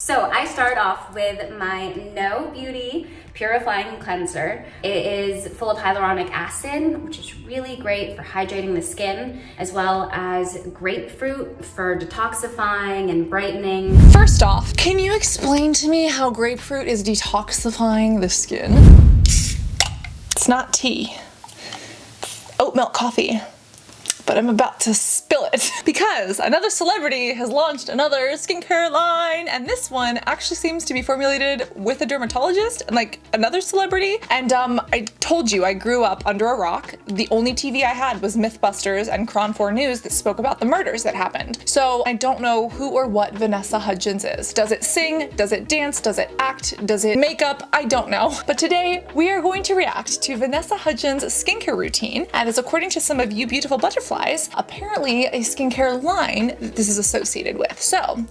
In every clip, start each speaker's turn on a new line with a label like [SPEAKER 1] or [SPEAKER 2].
[SPEAKER 1] So I start off with my No Beauty Purifying Cleanser. It is full of hyaluronic acid, which is really great for hydrating the skin, as well as grapefruit for detoxifying and brightening.
[SPEAKER 2] First off, can you explain to me how grapefruit is detoxifying the skin? It's not tea. It's oat milk coffee. But I'm about to spill it because another celebrity has launched another skincare line, and this one actually seems to be formulated with a dermatologist and like another celebrity. And I told you I grew up under a rock. The only TV I had was Mythbusters and Cron 4 News that spoke about the murders that happened. So I don't know who or what Vanessa Hudgens is. Does it sing? Does it dance? Does it act? Does it make up? I don't know. But today we are going to react to Vanessa Hudgens' skincare routine, and as according to some of you beautiful butterflies, apparently a skincare line that this is associated with. So,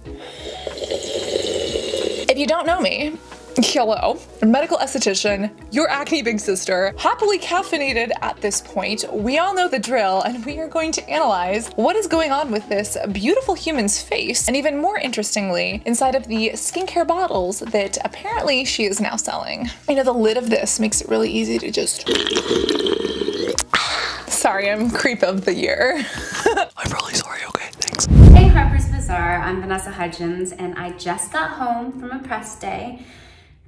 [SPEAKER 2] if you don't know me, hello, medical esthetician, your acne big sister, happily caffeinated at this point. We all know the drill, and we are going to analyze what is going on with this beautiful human's face, and even more interestingly, inside of the skincare bottles that apparently she is now selling. You know, the lid of this makes it really easy to just... Sorry, I'm creep of the year. I'm really sorry, okay, thanks.
[SPEAKER 1] Hey Harper's Bazaar, I'm Vanessa Hudgens, and I just got home from a press day.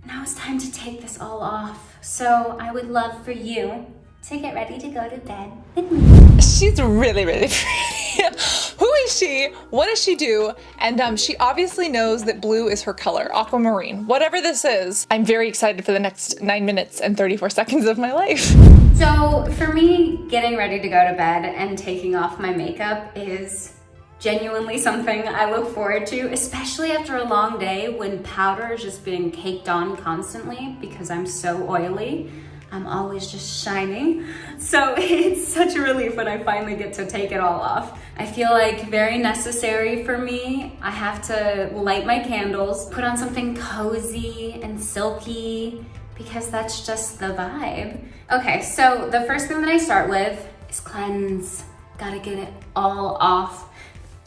[SPEAKER 1] Now it's time to take this all off. So I would love for you to get ready to go to bed with me.
[SPEAKER 2] She's really, really pretty. Who is she? What does she do? And she obviously knows that blue is her color, aquamarine. Whatever this is, I'm very excited for the next 9 minutes and 34 seconds of my life.
[SPEAKER 1] So for me, getting ready to go to bed and taking off my makeup is genuinely something I look forward to, especially after a long day when powder is just being caked on constantly because I'm so oily. I'm always just shining. So it's such a relief when I finally get to take it all off. I feel like very necessary for me. I have to light my candles, put on something cozy and silky because that's just the vibe. Okay, so the first thing that I start with is cleanse. Gotta get it all off.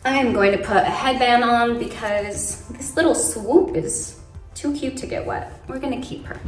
[SPEAKER 1] I am going to put a headband on because this little swoop is too cute to get wet. We're gonna keep her.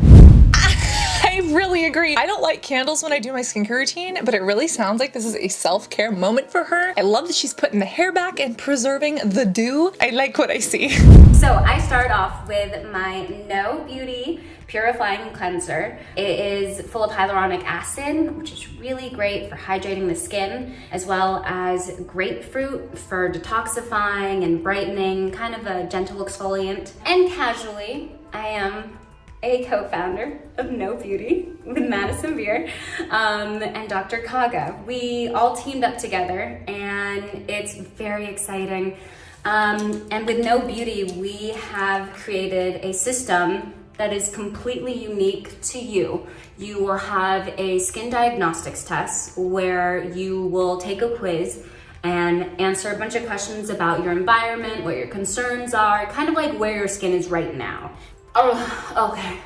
[SPEAKER 2] I really agree. I don't like candles when I do my skincare routine, but it really sounds like this is a self-care moment for her. I love that she's putting the hair back and preserving the dew. I like what I see.
[SPEAKER 1] So I start off with my No Beauty Purifying Cleanser. It is full of hyaluronic acid, which is really great for hydrating the skin, as well as grapefruit for detoxifying and brightening, kind of a gentle exfoliant. And casually, I am a co-founder of No Beauty with Madison Beer and Dr. Kaga. We all teamed up together and it's very exciting. And with No Beauty, we have created a system that is completely unique to you. You will have a skin diagnostics test where you will take a quiz and answer a bunch of questions about your environment, what your concerns are, kind of like where your skin is right now. Oh, okay.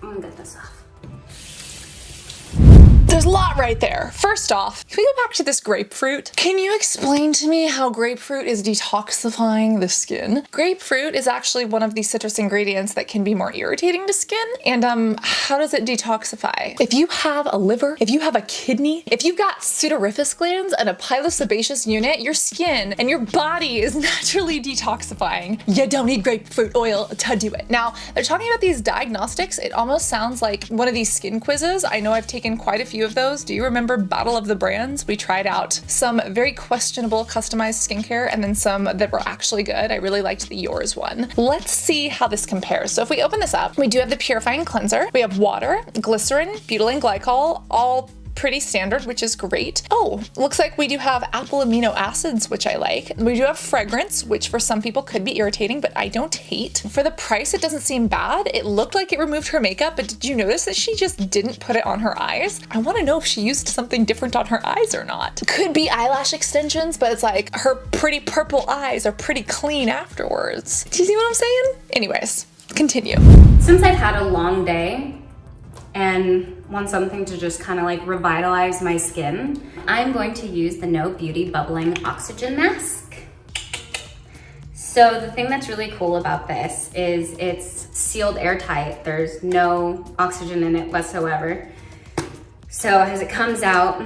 [SPEAKER 1] I'm gonna get this off.
[SPEAKER 2] There's a lot right there. First off, can we go back to this grapefruit? Can you explain to me how grapefruit is detoxifying the skin? Grapefruit is actually one of the citrus ingredients that can be more irritating to skin. And how does it detoxify? If you have a liver, if you have a kidney, if you've got pseudoryphus glands and a pilosebaceous unit, your skin and your body is naturally detoxifying. You don't need grapefruit oil to do it. Now, they're talking about these diagnostics. It almost sounds like one of these skin quizzes. I know I've taken quite a few of those. Do you remember Battle of the Brands? We tried out some very questionable customized skincare and then some that were actually good. I really liked the Yours one. Let's see how this compares. So if we open this up, we do have the Purifying Cleanser. We have water, glycerin, butylene glycol, all pretty standard, which is great. Oh, looks like we do have apple amino acids, which I like. We do have fragrance, which for some people could be irritating, but I don't hate. For the price, it doesn't seem bad. It looked like it removed her makeup, but did you notice that she just didn't put it on her eyes? I want to know if she used something different on her eyes or not. Could be eyelash extensions, but it's like her pretty purple eyes are pretty clean afterwards. Do you see what I'm saying? Anyways, continue.
[SPEAKER 1] Since I've had a long day and want something to just kind of like revitalize my skin, I'm going to use the No Beauty Bubbling Oxygen Mask. So the thing that's really cool about this is it's sealed airtight. There's no oxygen in it whatsoever. So as it comes out,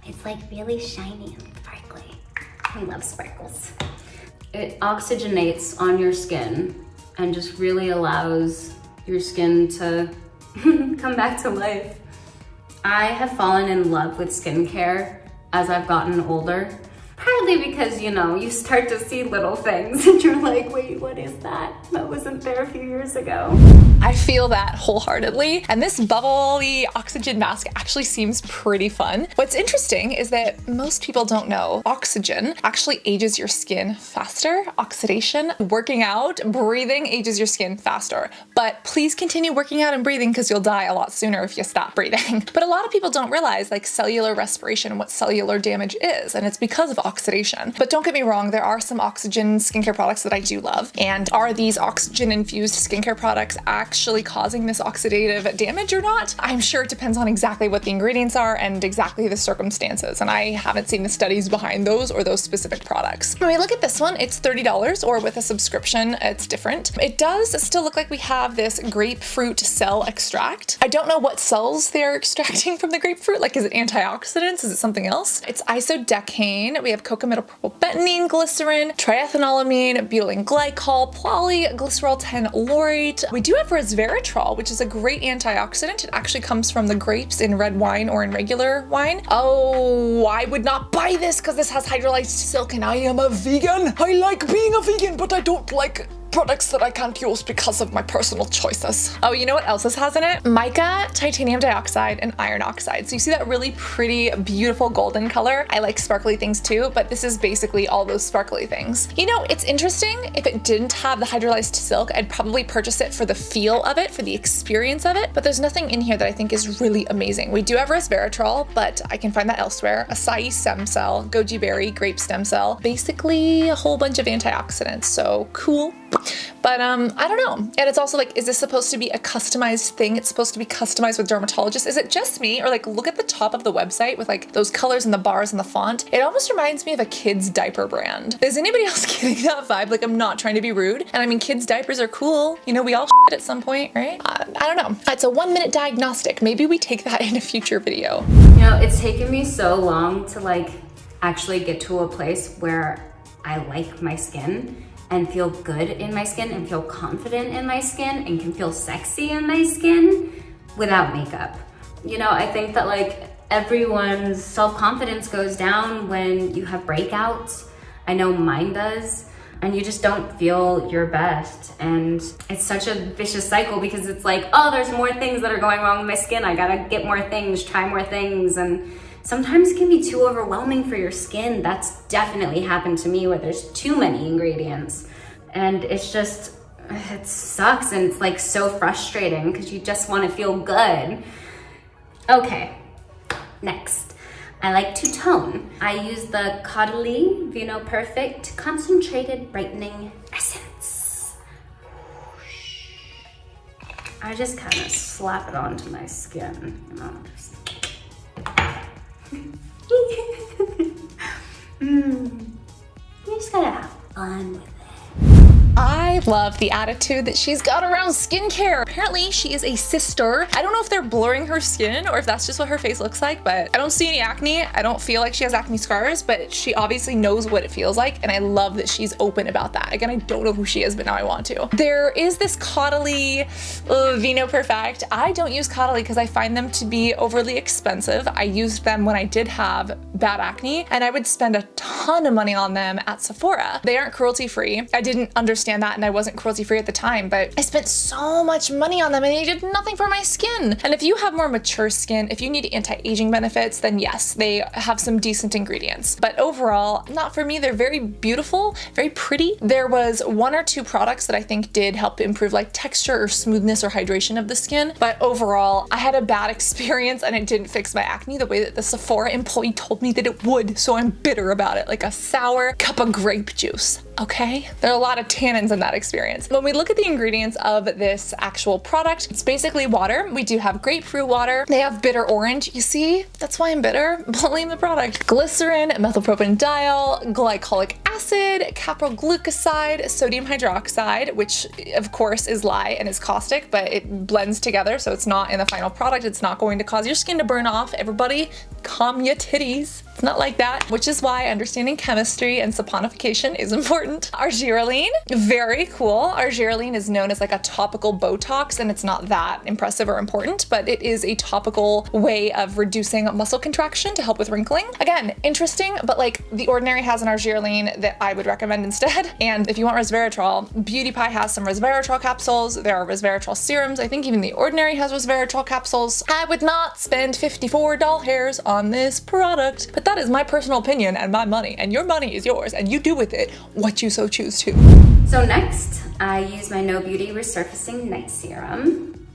[SPEAKER 1] it's like really shiny and sparkly. I love sparkles. It oxygenates on your skin and just really allows your skin to come back to life. I have fallen in love with skincare as I've gotten older. Partly because, you know, you start to see little things and you're like, wait, what is that? That wasn't there a few years ago.
[SPEAKER 2] I feel that wholeheartedly. And this bubbly oxygen mask actually seems pretty fun. What's interesting is that most people don't know oxygen actually ages your skin faster. Oxidation, working out, breathing ages your skin faster. But please continue working out and breathing because you'll die a lot sooner if you stop breathing. But a lot of people don't realize like cellular respiration, what cellular damage is, and it's because of oxidation. But don't get me wrong, there are some oxygen skincare products that I do love. And are these oxygen infused skincare products actually causing this oxidative damage or not? I'm sure it depends on exactly what the ingredients are and exactly the circumstances. And I haven't seen the studies behind those or those specific products. When we look at this one, it's $30, or with a subscription, it's different. It does still look like we have this grapefruit cell extract. I don't know what cells they're extracting from the grapefruit. Like, is it antioxidants? Is it something else? It's isodecane. We have cocamidopropylbenzene, glycerin, triethanolamine, butylene glycol, polyglycerol 10 laurate. We do have resveratrol, which is a great antioxidant. It actually comes from the grapes in red wine or in regular wine. Oh, I would not buy this because this has hydrolyzed silk and I am a vegan. I like being a vegan, but I don't like products that I can't use because of my personal choices. Oh, you know what else this has in it? Mica, titanium dioxide, and iron oxide. So you see that really pretty, beautiful golden color? I like sparkly things too, but this is basically all those sparkly things. You know, it's interesting. If it didn't have the hydrolyzed silk, I'd probably purchase it for the feel of it, for the experience of it, but there's nothing in here that I think is really amazing. We do have resveratrol, but I can find that elsewhere. Acai stem cell, goji berry, grape stem cell, basically a whole bunch of antioxidants, so cool. But I don't know. And it's also like, is this supposed to be a customized thing? It's supposed to be customized with dermatologists. Is it just me? Or like, look at the top of the website with like those colors and the bars and the font. It almost reminds me of a kid's diaper brand. Is anybody else getting that vibe? Like, I'm not trying to be rude. And I mean, kids' diapers are cool. You know, we all shit at some point, right? I don't know. It's a 1-minute diagnostic. Maybe we take that in a future video.
[SPEAKER 1] You know, it's taken me so long to like actually get to a place where I like my skin and feel good in my skin and feel confident in my skin and can feel sexy in my skin without makeup. You know, I think that like everyone's self-confidence goes down when you have breakouts. I know mine does. And you just don't feel your best. And it's such a vicious cycle because it's like, oh, there's more things that are going wrong with my skin. I gotta get more things, try more things. And sometimes it can be too overwhelming for your skin. That's definitely happened to me where there's too many ingredients. And it's just, it sucks and it's like so frustrating because you just want to feel good. Okay, next. I like to tone. I use the Caudalie Vinoperfect Concentrated Brightening Essence. I just kind of slap it onto my skin, you know, just... You just gotta have fun with it.
[SPEAKER 2] I love the attitude that she's got around skincare. Apparently she is a sister. I don't know if they're blurring her skin or if that's just what her face looks like, but I don't see any acne. I don't feel like she has acne scars, but she obviously knows what it feels like. And I love that she's open about that. Again, I don't know who she is, but now I want to. There is this Caudalie Vinoperfect. I don't use Caudalie because I find them to be overly expensive. I used them when I did have bad acne and I would spend a ton of money on them at Sephora. They aren't cruelty free. I didn't understand that and I wasn't cruelty free at the time, but I spent so much money on them and they did nothing for my skin. And if you have more mature skin, if you need anti-aging benefits, then yes, they have some decent ingredients. But overall, not for me. They're very beautiful, very pretty. There was 1 or 2 products that I think did help improve like texture or smoothness or hydration of the skin. But overall, I had a bad experience and it didn't fix my acne the way that the Sephora employee told me that it would. So I'm bitter about it, like a sour cup of grape juice. Okay? There are a lot of tannins in that experience. When we look at the ingredients of this actual product, it's basically water. We do have grapefruit water. They have bitter orange. You see? That's why I'm bitter. Blame the product. Glycerin, methylpropanodiol, glycolic acid, capryl glucoside, sodium hydroxide, which of course is lye and is caustic, but it blends together, so it's not in the final product. It's not going to cause your skin to burn off. Everybody, calm your titties. It's not like that, which is why understanding chemistry and saponification is important. Argireline, very cool. Argireline is known as like a topical Botox, and it's not that impressive or important, but it is a topical way of reducing muscle contraction to help with wrinkling. Again, interesting, but like The Ordinary has an Argireline that I would recommend instead. And if you want resveratrol, Beauty Pie has some resveratrol capsules. There are resveratrol serums. I think even The Ordinary has resveratrol capsules. I would not spend $54 hairs on this product, but that is my personal opinion and my money, and your money is yours, and you do with it what you so choose to.
[SPEAKER 1] So next, I use my No Beauty Resurfacing Night Serum,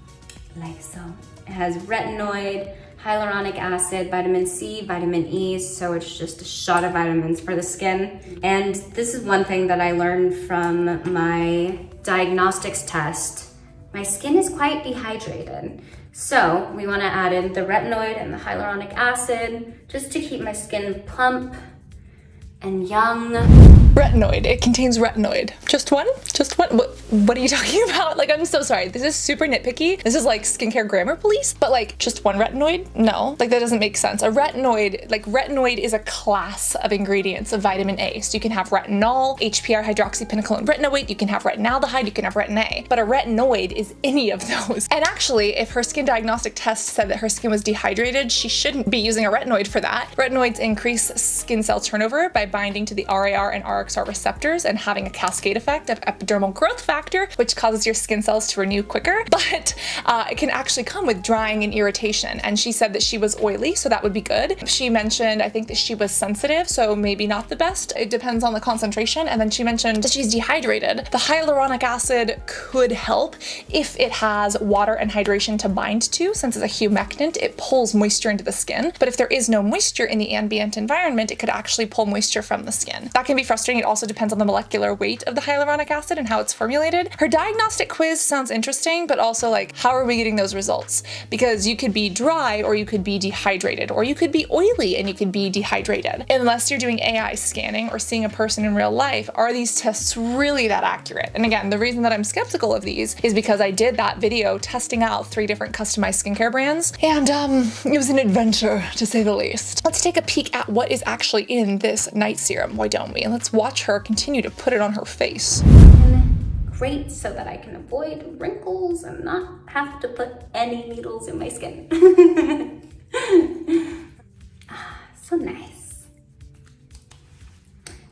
[SPEAKER 1] like so. It has retinoid, hyaluronic acid, vitamin C, vitamin E, so it's just a shot of vitamins for the skin. And this is one thing that I learned from my diagnostics test. My skin is quite dehydrated. So we want to add in the retinoid and the hyaluronic acid just to keep my skin plump and young.
[SPEAKER 2] Retinoid, it contains retinoid. Just one? Just one? What are you talking about? Like, I'm so sorry. This is super nitpicky. This is like skincare grammar police, but like just one retinoid? No, like that doesn't make sense. A retinoid, like retinoid is a class of ingredients of vitamin A. So you can have retinol, HPR, hydroxypinoculate retinoate, you can have retinaldehyde, you can have retin A, but a retinoid is any of those. And actually, if her skin diagnostic test said that her skin was dehydrated, she shouldn't be using a retinoid for that. Retinoids increase skin cell turnover by binding to the RAR and RXR receptors and having a cascade effect of epidermal growth factor, which causes your skin cells to renew quicker, but it can actually come with drying and irritation. And she said that she was oily, so that would be good. She mentioned, I think, that she was sensitive, so maybe not the best. It depends on the concentration. And then she mentioned that she's dehydrated. The hyaluronic acid could help if it has water and hydration to bind to. Since it's a humectant, it pulls moisture into the skin. But if there is no moisture in the ambient environment, it could actually pull moisture from the skin. That can be frustrating. It also depends on the molecular weight of the hyaluronic acid and how it's formulated. Her diagnostic quiz sounds interesting, but also like, how are we getting those results? Because you could be dry, or you could be dehydrated, or you could be oily and you could be dehydrated. Unless you're doing AI scanning or seeing a person in real life, are these tests really that accurate? And again, the reason that I'm skeptical of these is because I did that video testing out 3 different customized skincare brands, and it was an adventure to say the least. Let's take a peek at what is actually in this night serum, why don't we? And let's watch her continue to put it on her face.
[SPEAKER 1] Great, so that I can avoid wrinkles and not have to put any needles in my skin. So nice.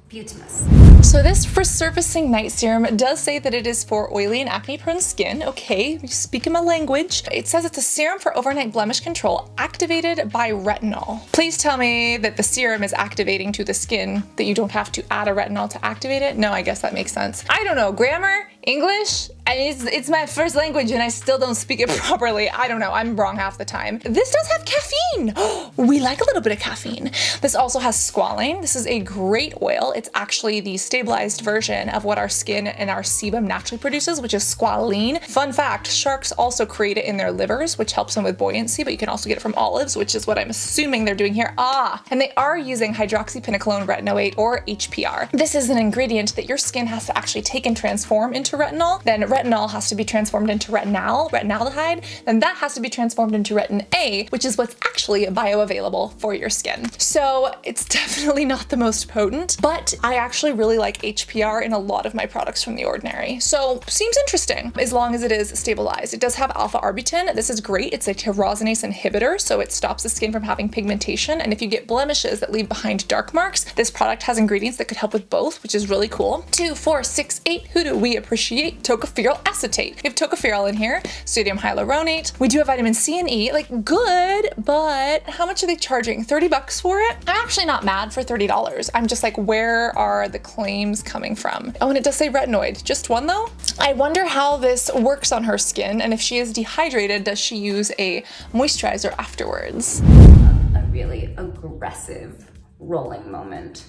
[SPEAKER 1] Beautimous.
[SPEAKER 2] So this Resurfacing Night Serum does say that it is for oily and acne-prone skin. Okay, speaking my language. It says it's a serum for overnight blemish control activated by retinol. Please tell me that the serum is activating to the skin, that you don't have to add a retinol to activate it. No, I guess that makes sense. I don't know, grammar, English, and it's my first language and I still don't speak it properly. I don't know, I'm wrong half the time. This does have caffeine. We like a little bit of caffeine. This also has squalane. This is a great oil. It's actually the stabilized version of what our skin and our sebum naturally produces, which is squalene. Fun fact, sharks also create it in their livers, which helps them with buoyancy, but you can also get it from olives, which is what I'm assuming they're doing here. And they are using hydroxypinoculate retinoate, or HPR. This is an ingredient that your skin has to actually take and transform into retinol. Then retinol has to be transformed into retinaldehyde, then that has to be transformed into retin A, which is what's actually bioavailable for your skin. So it's definitely not the most potent, but I actually really like HPR in a lot of my products from The Ordinary. So seems interesting, as long as it is stabilized. It does have alpha arbutin. This is great. It's a tyrosinase inhibitor, so it stops the skin from having pigmentation. And if you get blemishes that leave behind dark marks, this product has ingredients that could help with both, which is really cool. 2, 4, 6, 8, who do we appreciate? Tocopherol acetate. We have tocopherol in here, sodium hyaluronate. We do have vitamin C and E, like good, but how much are they charging? 30 bucks for it? I'm actually not mad for $30. I'm just like, where are the claims coming from? Oh, and it does say retinoid. Just one though? I wonder how this works on her skin, and if she is dehydrated, does she use a moisturizer afterwards?
[SPEAKER 1] A really aggressive rolling moment,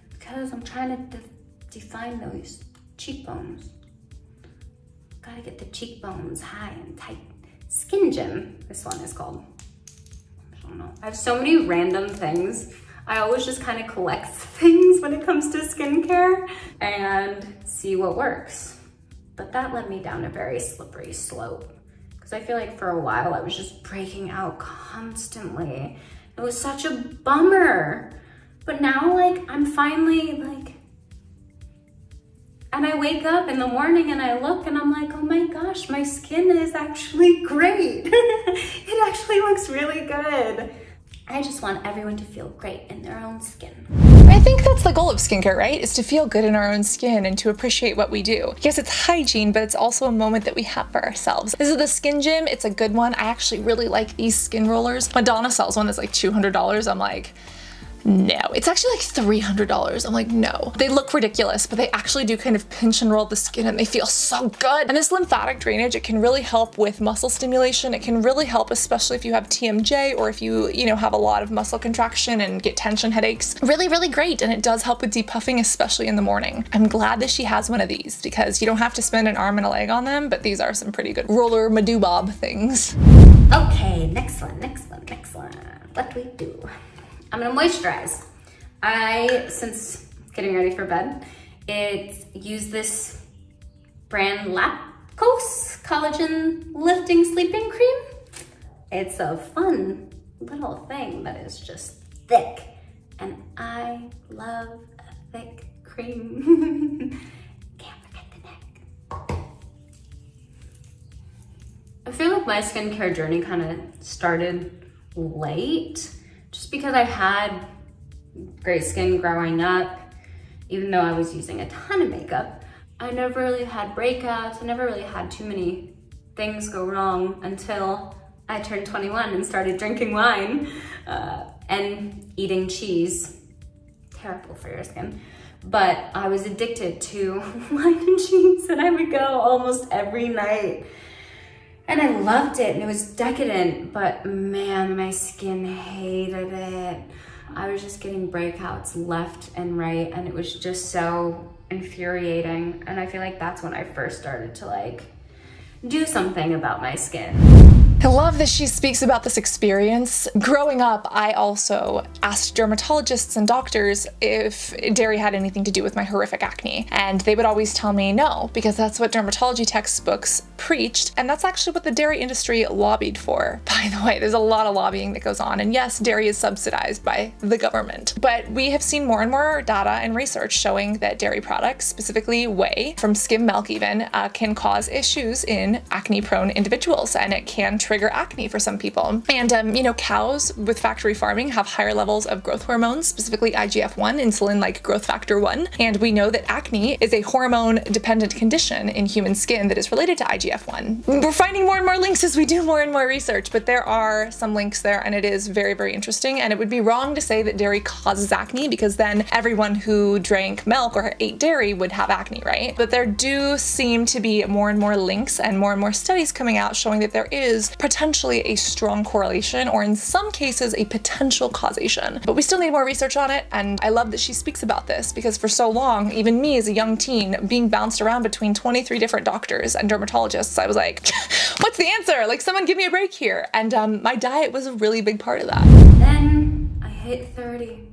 [SPEAKER 1] because I'm trying to define those cheekbones. Gotta get the cheekbones high and tight. Skin Gym, this one is called. I don't know. I have so many random things I always just kind of collect things when it comes to skincare and see what works. But that led me down a very slippery slope because I feel like for a while I was just breaking out constantly. It was such a bummer. But now, like, I'm finally like, and I wake up in the morning and I look and I'm like, oh my gosh, my skin is actually great. It actually looks really good. I just want everyone to feel great in their own skin.
[SPEAKER 2] I think that's the goal of skincare, right? Is to feel good in our own skin and to appreciate what we do. Yes, it's hygiene, but it's also a moment that we have for ourselves. This is the Skin Gym. It's a good one. I actually really like these skin rollers. Madonna sells one that's like $200. I'm like, no, it's actually like $300. I'm like, no. They look ridiculous, but they actually do kind of pinch and roll the skin and they feel so good. And this lymphatic drainage, it can really help with muscle stimulation. It can really help, especially if you have TMJ or if you have a lot of muscle contraction and get tension headaches. Really, really great. And it does help with depuffing, especially in the morning. I'm glad that she has one of these because you don't have to spend an arm and a leg on them, but these are some pretty good roller madoobob things.
[SPEAKER 1] Okay, next one. What do we do? I'm gonna moisturize. Since getting ready for bed, use this brand LAPCOS Collagen Lifting Sleeping Cream. It's a fun little thing that is just thick, and I love a thick cream. Can't forget the neck. I feel like my skincare journey kind of started late. Just because I had great skin growing up, even though I was using a ton of makeup, I never really had breakouts. I never really had too many things go wrong until I turned 21 and started drinking wine and eating cheese. Terrible for your skin. But I was addicted to wine and cheese, and I would go almost every night. And I loved it, and it was decadent, but man, my skin hated it. I was just getting breakouts left and right, and it was just so infuriating. And I feel like that's when I first started to like do something about my skin.
[SPEAKER 2] I love that she speaks about this experience. Growing up, I also asked dermatologists and doctors if dairy had anything to do with my horrific acne. And they would always tell me no, because that's what dermatology textbooks preached. And that's actually what the dairy industry lobbied for. By the way, there's a lot of lobbying that goes on. And yes, dairy is subsidized by the government. But we have seen more and more data and research showing that dairy products, specifically whey, from skim milk even, can cause issues in acne-prone individuals. And it can trigger acne for some people. And cows with factory farming have higher levels of growth hormones, specifically IGF-1, insulin like growth factor 1. And we know that acne is a hormone-dependent condition in human skin that is related to IGF-1. We're finding more and more links as we do more and more research, but there are some links there, and it is very, very interesting. And it would be wrong to say that dairy causes acne, because then everyone who drank milk or ate dairy would have acne, right? But there do seem to be more and more links and more studies coming out showing that there is potentially a strong correlation, or in some cases a potential causation. But we still need more research on it, and I love that she speaks about this, because for so long, even me as a young teen, being bounced around between 23 different doctors and dermatologists, I was like, what's the answer? Like, someone give me a break here. And my diet was a really big part of that.
[SPEAKER 1] Then I hit 30.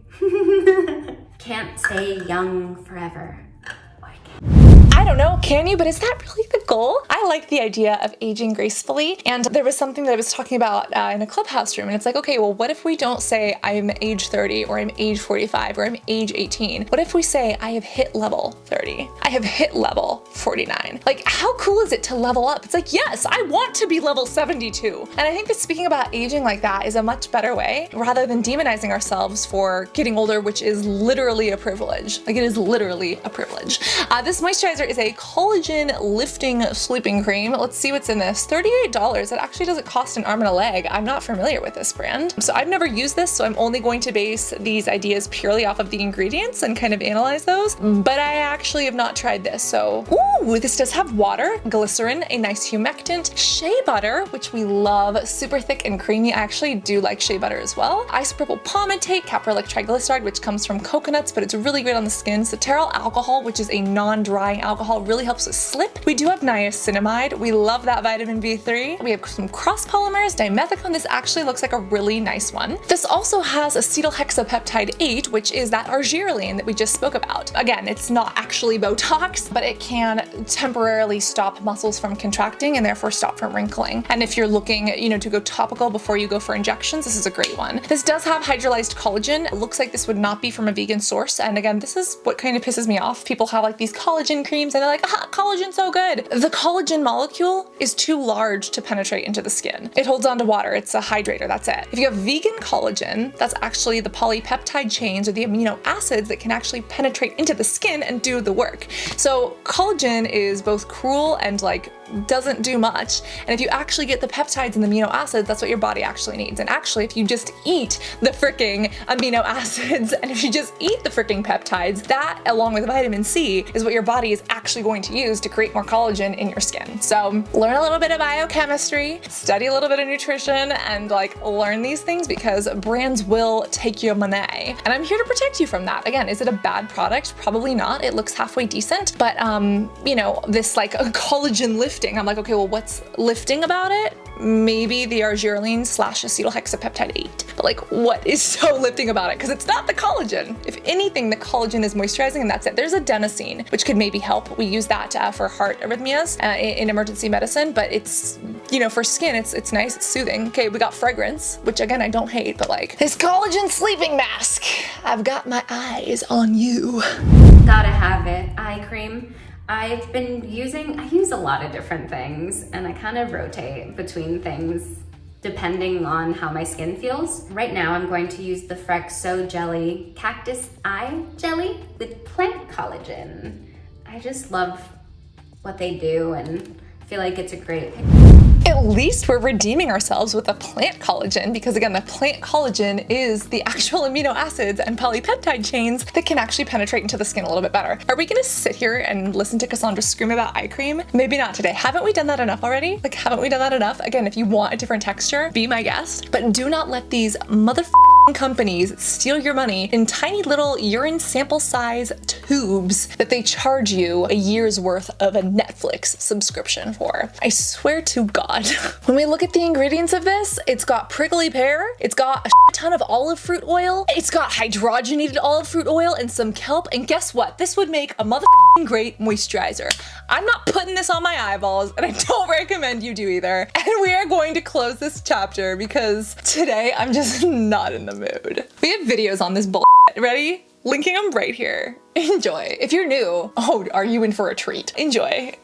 [SPEAKER 1] Can't stay young forever.
[SPEAKER 2] I don't know, can you? But is that really the goal? I like the idea of aging gracefully. And there was something that I was talking about in a clubhouse room, and it's like, okay, well, what if we don't say I'm age 30 or I'm age 45 or I'm age 18? What if we say I have hit level 30? I have hit level 49. Like, how cool is it to level up? It's like, yes, I want to be level 72. And I think that speaking about aging like that is a much better way, rather than demonizing ourselves for getting older, which is literally a privilege. Like, it is literally a privilege. This moisturizer is a collagen lifting sleeping cream. Let's see what's in this. $38. It actually doesn't cost an arm and a leg. I'm not familiar with this brand. So I've never used this, so I'm only going to base these ideas purely off of the ingredients and kind of analyze those. But I actually have not tried this. So, ooh, this does have water, glycerin, a nice humectant, shea butter, which we love, super thick and creamy. I actually do like shea butter as well. Isopropyl palmitate, caprylic triglyceride, which comes from coconuts, but it's really great on the skin. Cetearyl alcohol, which is a non-drying alcohol alcohol really helps with slip. We do have niacinamide. We love that vitamin B3. We have some cross polymers, dimethicone. This actually looks like a really nice one. This also has acetylhexapeptide 8, which is that Argireline that we just spoke about. Again, it's not actually Botox, but it can temporarily stop muscles from contracting and therefore stop from wrinkling. And if you're looking, you know, to go topical before you go for injections, this is a great one. This does have hydrolyzed collagen. It looks like this would not be from a vegan source. And again, this is what kind of pisses me off. People have like these collagen creams and they're like, ah, collagen's so good. The collagen molecule is too large to penetrate into the skin. It holds on to water. It's a hydrator. That's it. If you have vegan collagen, that's actually the polypeptide chains or the amino acids that can actually penetrate into the skin and do the work. So collagen is both cruel and like doesn't do much. And if you actually get the peptides and the amino acids, that's what your body actually needs. And actually, if you just eat the freaking amino acids and if you just eat the freaking peptides, that along with vitamin C is what your body is actually going to use to create more collagen in your skin. So learn a little bit of biochemistry, study a little bit of nutrition, and like learn these things because brands will take your money. And I'm here to protect you from that. Again, is it a bad product? Probably not. It looks halfway decent, but you know, this like a collagen lifting, I'm like, okay, well, what's lifting about it? Maybe the Argireline / acetylhexapeptide 8. But like, what is so lifting about it? Because it's not the collagen. If anything, the collagen is moisturizing and that's it. There's adenosine, which could maybe help. We use that for heart arrhythmias in emergency medicine, but it's, you know, for skin, it's nice, it's soothing. Okay, we got fragrance, which again, I don't hate, but like, this collagen sleeping mask. I've got my eyes on you.
[SPEAKER 1] Gotta have it. Eye cream. I've been using, I use a lot of different things and I kind of rotate between things depending on how my skin feels. Right now I'm going to use the Freck So Jelly Cactus Eye Jelly with plant collagen. I just love what they do and feel like it's a great pick.
[SPEAKER 2] At least we're redeeming ourselves with a plant collagen because again, the plant collagen is the actual amino acids and polypeptide chains that can actually penetrate into the skin a little bit better. Are we gonna sit here and listen to Cassandra scream about eye cream? Maybe not today. Haven't we done that enough already? Like, haven't we done that enough? Again, if you want a different texture, be my guest, but do not let these motherfucking companies steal your money in tiny little urine sample size tubes that they charge you a year's worth of a Netflix subscription for. I swear to God. When we look at the ingredients of this, it's got prickly pear, it's got a ton of olive fruit oil, it's got hydrogenated olive fruit oil and some kelp, and guess what? This would make a motherfucking great moisturizer. I'm not putting this on my eyeballs, and I don't recommend you do either. And we are going to close this chapter because today I'm just not in the mood. We have videos on this bullshit. Ready? Linking them right here. Enjoy. If you're new, oh, are you in for a treat? Enjoy.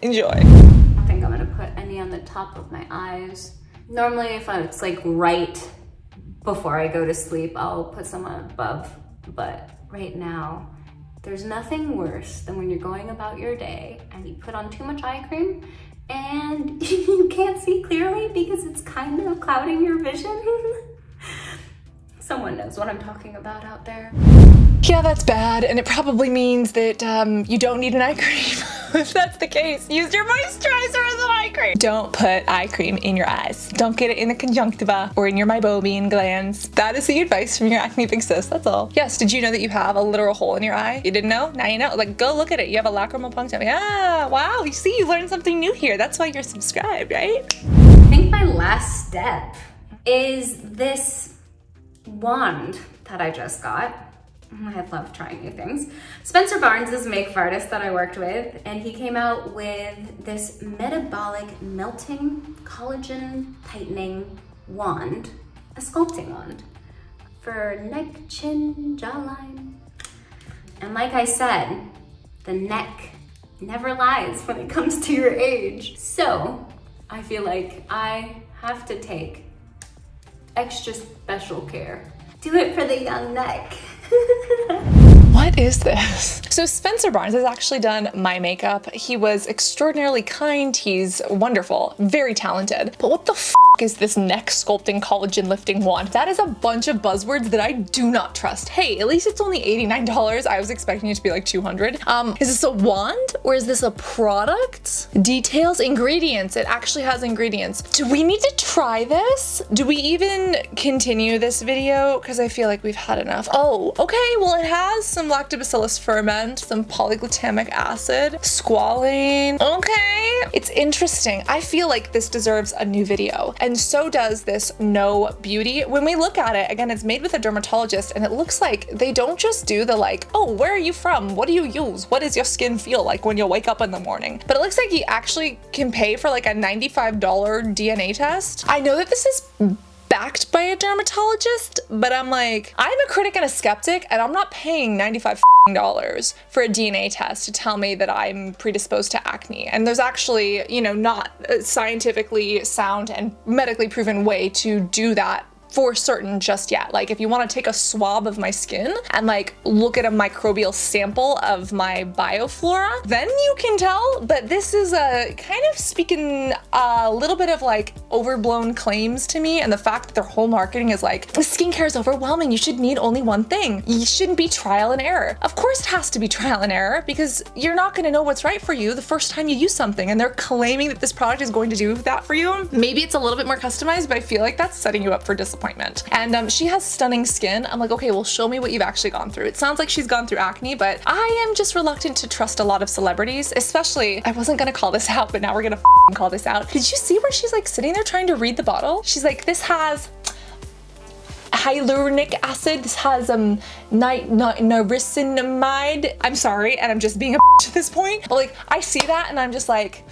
[SPEAKER 2] Enjoy.
[SPEAKER 1] I think I'm gonna put any on the top of my eyes. Normally if it's like right before I go to sleep, I'll put some on above, but right now, there's nothing worse than when you're going about your day and you put on too much eye cream and you can't see clearly because it's kind of clouding your vision. Someone knows what I'm talking about out there.
[SPEAKER 2] Yeah, that's bad, and it probably means that you don't need an eye cream. If that's the case, use your moisturizer as an eye cream. Don't put eye cream in your eyes. Don't get it in the conjunctiva or in your meibomian glands. That is the advice from your acne big sis, that's all. Yes, did you know that you have a literal hole in your eye? You didn't know? Now you know. Like, go look at it. You have a lacrimal puncture. Ah, wow, you see, you learned something new here. That's why you're subscribed, right?
[SPEAKER 1] I think my last step is this wand that I just got. I love trying new things. Spencer Barnes is a makeup artist that I worked with, and he came out with this metabolic melting collagen tightening wand, a sculpting wand for neck, chin, jawline. And like I said, the neck never lies when it comes to your age. So I feel like I have to take extra special care. Do it for the young neck.
[SPEAKER 2] What is this? So Spencer Barnes has actually done my makeup. He was extraordinarily kind. He's wonderful, very talented. But what the f fuck is this neck sculpting collagen lifting wand? That is a bunch of buzzwords that I do not trust. Hey, at least it's only $89. I was expecting it to be like $200. Is this a wand or is this a product? Details, ingredients. It actually has ingredients. Do we need to try this? Do we even continue this video? Because I feel like we've had enough. Oh, okay. Well, it has some lactobacillus ferment, some polyglutamic acid, squalane. Okay. It's interesting. I feel like this deserves a new video. And so does this No Beauty. When we look at it, again, it's made with a dermatologist and it looks like they don't just do the like, oh, where are you from? What do you use? What does your skin feel like when you wake up in the morning? But it looks like you actually can pay for like a $95 DNA test. I know that this is backed by a dermatologist, but I'm like, I'm a critic and a skeptic and I'm not paying $95 for a DNA test to tell me that I'm predisposed to acne. And there's actually, you know, not a scientifically sound and medically proven way to do that for certain just yet. Like if you want to take a swab of my skin and like look at a microbial sample of my bioflora, then you can tell. But this is a kind of speaking a little bit of like overblown claims to me, and the fact that their whole marketing is like, skincare is overwhelming, you should need only one thing. You shouldn't be trial and error. Of course it has to be trial and error because you're not going to know what's right for you the first time you use something, and they're claiming that this product is going to do that for you. Maybe it's a little bit more customized, but I feel like that's setting you up for disappointment. And she has stunning skin. I'm like, okay, well, show me what you've actually gone through. It sounds like she's gone through acne, but I am just reluctant to trust a lot of celebrities, especially, I wasn't gonna call this out, but now we're gonna call this out. Did you see where she's like sitting there trying to read the bottle? She's like, this has hyaluronic acid, this has niacinamide. I'm sorry, and I'm just being a at this point, but like, I see that and I'm just like,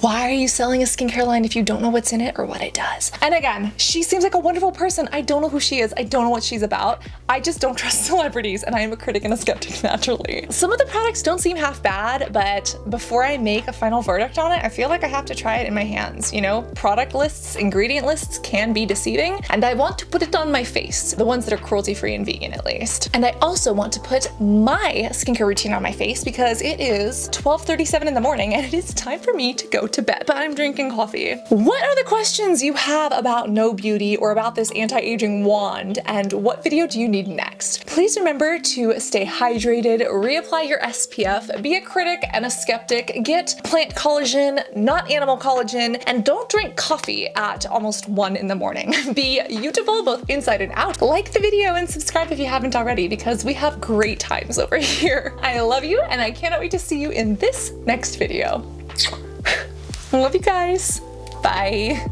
[SPEAKER 2] why are you selling a skincare line if you don't know what's in it or what it does? And again, she seems like a wonderful person. I don't know who she is. I don't know what she's about. I just don't trust celebrities, and I am a critic and a skeptic naturally. Some of the products don't seem half bad, but before I make a final verdict on it, I feel like I have to try it in my hands. You know, product lists, ingredient lists can be deceiving, and I want to put it on my face, the ones that are cruelty-free and vegan at least. And I also want to put my skincare routine on my face because it is 12:37 in the morning and it is time for me to go to bed, but I'm drinking coffee. What are the questions you have about No Beauty or about this anti-aging wand, and what video do you need next? Please remember to stay hydrated, reapply your SPF, be a critic and a skeptic, get plant collagen, not animal collagen, and don't drink coffee at almost 1 in the morning. Be beautiful both inside and out. Like the video and subscribe if you haven't already because we have great times over here. I love you and I cannot wait to see you in this next video. Love you guys. Bye.